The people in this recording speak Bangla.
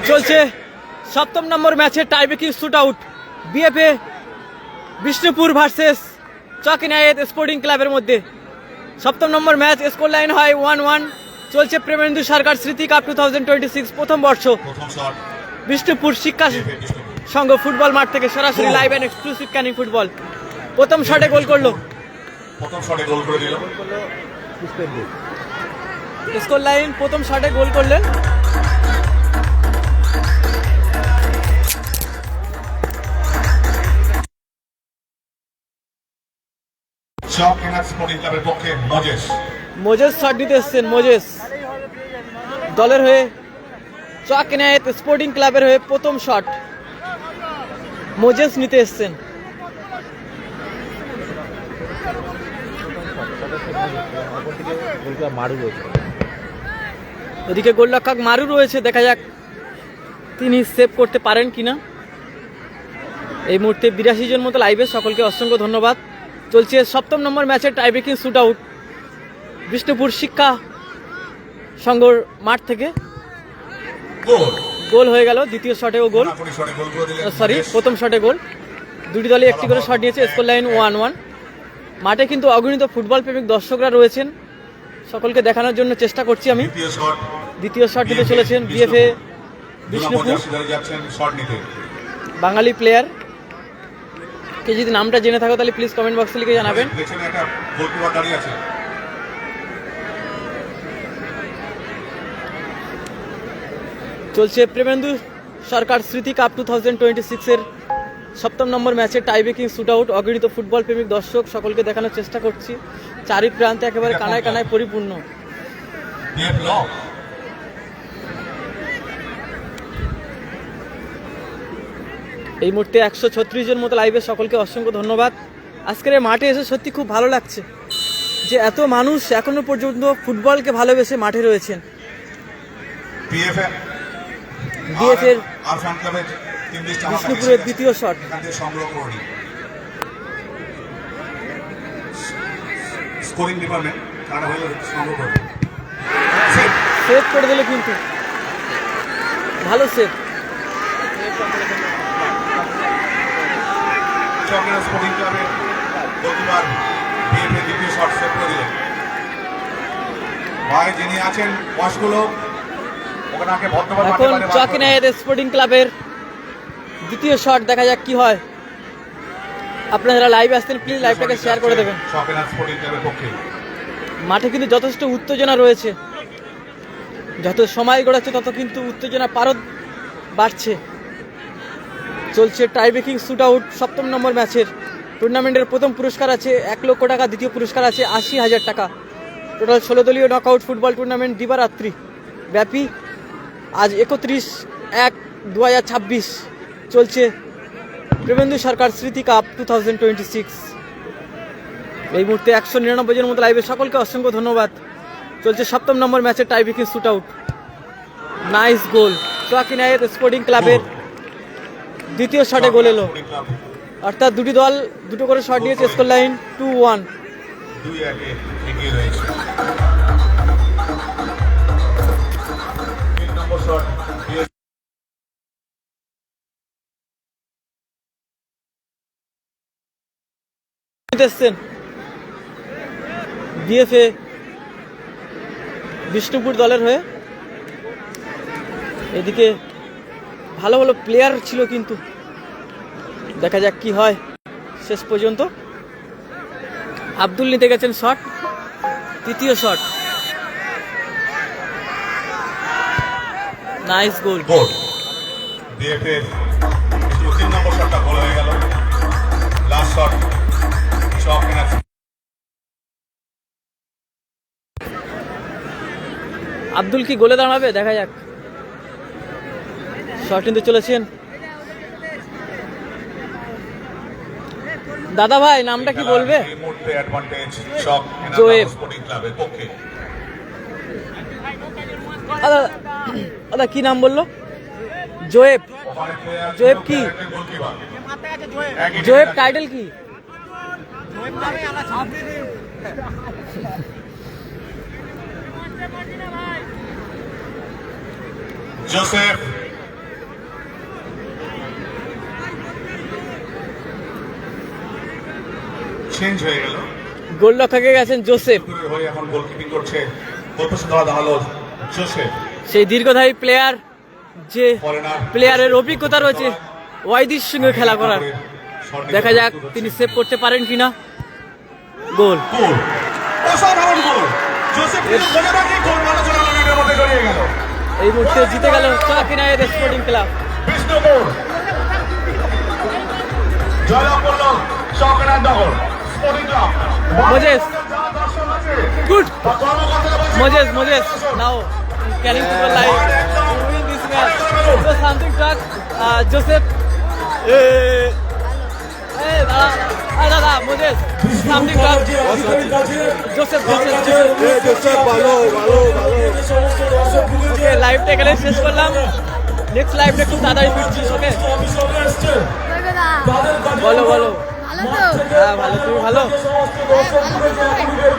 চলছে সপ্তম নম্বর ম্যাচে tiebreaking shoot out BFA Bishnupur versus Chak Inayet sporting ক্লাবের মধ্যে। সপ্তম নম্বর ম্যাচ, স্কোর লাইন হয় 1-1। চলছে প্রেমেন্দু সরকার স্মৃতি কাপ 2026 প্রথম বর্ষ। বিষ্ণুপুর শিক্ষা সংঘ ফুটবল মাঠ থেকে সরাসরি live and exclusive Canning football. প্রথম শটে গোল করলো, স্কোর লাইন প্রথম শটে গোল করলেন মোজেস। শট দিতে এসছেন মোজেস দলের হয়ে, চক ইনায়েত স্পোর্টিং ক্লাবের হয়ে প্রথম শট মোজেস নিতে এসছেন। ওদিকে গোলরক্ষক মারু রয়েছে, দেখা যাক তিনি সেভ করতে পারেন কিনা। এই মুহূর্তে 82 জন মতো লাইভে, সকলকে অসংখ্য ধন্যবাদ। চলছে সপ্তম নম্বর ম্যাচের টাইব্রেকিং শুট আউট বিষ্ণুপুর শিক্ষা সংঘর মাঠ থেকে। গোল হয়ে গেল, দ্বিতীয় শটেও গোল, প্রথম শটে গোল। দুটি দলই একটি করে শট নিয়েছে। Score line 1-1। মাঠে কিন্তু অগণিত ফুটবল প্রেমিক দর্শকরা রয়েছেন, সকলকে দেখানোর জন্য চেষ্টা করছি আমি। দ্বিতীয় শট নিতে চলেছেন বিএফএ বিষ্ণুপুর, বাঙালি প্লেয়ার। কে যদি নামটা জেনে থাকো তাহলে প্লিজ কমেন্ট বক্সে লিখে জানাবেন। চলছে প্রেমেন্দু সরকার স্মৃতি কাপ 2026 এর সপ্তম নম্বর ম্যাচে টাইব্রেকিং শুট আউট। অগণিত ফুটবল প্রেমিক দর্শক, সকলকে দেখানোর চেষ্টা করছি। চারি প্রান্তে একেবারে কানায় কানায় পরিপূর্ণ। এই মুহূর্তে 136 জন মতো লাইভে, সকলকে অসংখ্য ধন্যবাদ। আজকের এই মাঠে এসে সত্যি খুব ভালো লাগছে যে এত মানুষ এখনো পর্যন্ত ফুটবলকে ভালোবেসে মাঠে রয়েছেন। বিএফএর বিষ্ণুপুরের দ্বিতীয় শট, সেভ করে দিল, কিন্তু ভালো সেভ। এখন চক ইনায়েত স্পোর্টিং ক্লাবের দ্বিতীয় শট, দেখা যাক কি হয়। আপনারা যারা লাইভ আসছেন প্লিজ লাইভটাকে শেয়ার করে দেবেন। মাঠে কিন্তু যথেষ্ট উত্তেজনা রয়েছে, যত সময় গড়াচ্ছে তত কিন্তু উত্তেজনা পারদ বাড়ছে। চলছে টাইব্রেকিং শুট আউট সপ্তম নম্বর ম্যাচের। টুর্নামেন্টের প্রথম পুরস্কার আছে 1 লক্ষ টাকা, দ্বিতীয় পুরস্কার আছে 80,000 টাকা। টোটাল 16 দলীয় নকআউট ফুটবল টুর্নামেন্ট দিবারাত্রি ব্যাপী। আজ 31/1/2026 চলছে প্রেমেন্দু সরকার স্মৃতি কাপ 2026। এই মুহূর্তে 199 জনের মতো লাইভে, সকলকে অসংখ্য ধন্যবাদ। চলছে সপ্তম নম্বর ম্যাচের tiebreaking shoot out. Nice goal, Chak Inayet sporting ক্লাবের দ্বিতীয় শটে গোল এলো, অর্থাৎ দুটি দল দুটো করে শট নিয়েছে। Score line 2-1। বিএফএ বিষ্ণুপুর দলের হয়ে। এদিকে ভালো ভালো প্লেয়ার ছিল, কিন্তু দেখা যাক কি হয় শেষ পর্যন্ত। আব্দুল নিতে গেছেন শট, তৃতীয় শট, নাইস গোল। বিএফএর 3 নম্বর শটটা গোল হয়ে গেল। লাস্ট শট চক ইনায়েত। আব্দুল কি গোলে দাঁড়াবে, দেখা যাক। শট নিতে চলেছেন দাদা ভাই, নামটা কি বলবে? জোয়েব। দাদা কি নাম বললো? জোয়েব। জোয়েব কি? জোয়েব টাইটেল কি? জোসেফ চেঞ্জ হয়ে গেল। গোলরক্ষকে গেছেন জোসেফ। হয়ে এখন গোলকিপিং করছে গোলপোস্ট ধরা দাঁড়ালো জোসেফ। সেই দীর্ঘধারী প্লেয়ার, যে ফরেনার প্লেয়ারের অভিজ্ঞতা রয়েছে ওয়াইদির সঙ্গে খেলা করার। দেখা যাক তিনি সেভ করতে পারেন কিনা। গোল। গোল, অসাধারণ গোল। জোসেফ কিন্তু বোঝা রাখি গোল মারা চলে গেল, এর মধ্যে জড়িয়ে গেল। এই মুহূর্তে জিতে গেল চক ইনায়েত স্পোর্টিং ক্লাব। বিষ্ণুপুর জয়লাভ করল চক ইনায়েত নগর স্পোর্টিং ক্লাব। মোজেস, দর্শক আছে গুড। বা কর্মকর্তারা বলছে Moses, now carrying to the live to win this match. So something talk, Joseph. Hey, Dada, Moses, something talk. Joseph. ভালো Okay, live টা এখানে শেষ করলাম। Next live টা একটু তাড়াতাড়ি ফিরছি, ওকে? বলো। ভালো তো? হ্যাঁ ভালো, তুমি ভালো? ভালো তো?